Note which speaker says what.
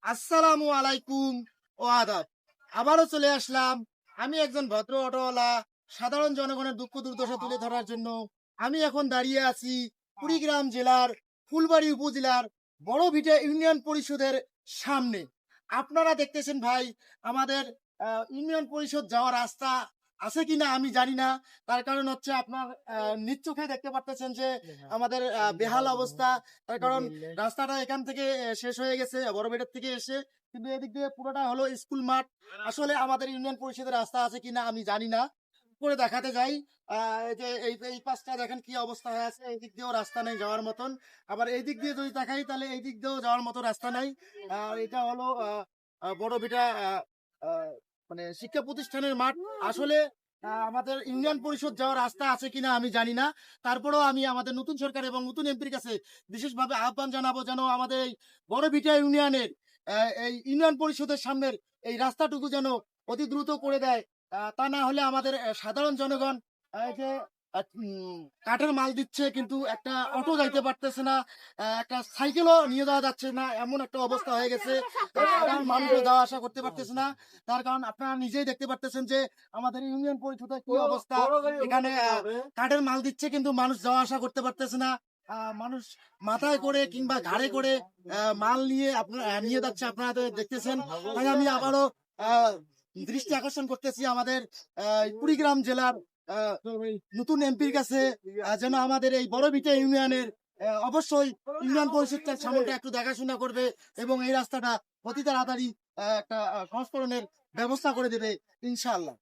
Speaker 1: আসসালামু আলাইকুম ও আদাব। আবারও চলে আসলাম আমি একজন ভদ্র অটোওয়ালা সাধারণ জনগণের দুঃখ দুর্দশা তুলে ধরার জন্য। আমি এখন দাঁড়িয়ে আছি কুড়িগ্রাম জেলার ফুলবাড়ি উপজেলার বড় ভিটে ইউনিয়ন পরিষদের সামনে। আপনারা দেখতেছেন ভাই, আমাদের ইউনিয়ন পরিষদ যাওয়ার রাস্তা আছে কিনা আমি জানি না। তার কারণ হচ্ছে আপনার নিজ চোখে দেখতে পারতেছেন যে আমাদের বেহাল অবস্থা। তার কারণ রাস্তাটা এখান থেকে শেষ হয়ে গেছে বড় বেটার থেকে এসে, কিন্তু এদিক দিয়ে পুরোটা হলো স্কুল মাঠ। আসলে আমাদের ইউনিয়ন পরিষদের রাস্তা আছে কিনা আমি জানি না, করে দেখাতে যাই। এই যে এই পাশটা দেখেন কি অবস্থা হয়ে আছে, এই দিক দিয়েও রাস্তা নেই যাওয়ার মতন। আবার এই দিক দিয়ে যদি দেখাই তাহলে এই দিক দিয়েও যাওয়ার মতো রাস্তা নাই। আর এটা হলো বড় বেটা মানে শিক্ষা প্রতিষ্ঠানের মাঠ। আসলে আমাদের ইউনিয়ন পরিষদ যাওয়ার রাস্তা আছে কিনা আমি জানি না। তারপরেও আমি আমাদের নতুন সরকার এবং নতুন এমপির কাছে বিশেষভাবে আহ্বান জানাবো যেন আমাদের এই বড় ভিটা ইউনিয়নের এই ইউনিয়ন পরিষদের সামনের এই রাস্তাটুকু যেন অতি দ্রুত করে দেয়। তা না হলে আমাদের সাধারণ জনগণ এই যে কাঠের মাল দিচ্ছে কিন্তু একটা অটো যাইতে পারতেছে না, একটা সাইকেলও নিয়ে যাওয়া যাচ্ছে না, এমন একটা অবস্থা হয়ে গেছে। সাধারণ মানুষও যাওয়া আসা করতে পারতেছে না। তার কারণ আপনারা নিজেই দেখতে পারতেছেন যে আমাদের ইউনিয়ন পরিষদের কি অবস্থা। এখানে কাঠের মাল দিচ্ছে কিন্তু মানুষ যাওয়া আসা করতে পারতেছে না। মানুষ মাথায় করে কিংবা ঘাড়ে করে মাল নিয়ে আপনারা নিয়ে যাচ্ছে, আপনারা তো দেখতেছেন। তাই আমি আবারও আহ, দৃষ্টি আকর্ষণ করতেছি আমাদের কুড়িগ্রাম জেলার নতুন এমপির কাছে, যেন আমাদের এই বড় ভিটা ইউনিয়নের অবশ্যই ইউনিয়ন পরিষদটার সামনটা একটু দেখাশোনা করবে এবং এই রাস্তাটা অতি তাড়াতাড়ি একটা সংস্করণের ব্যবস্থা করে দেবে ইনশাআল্লাহ।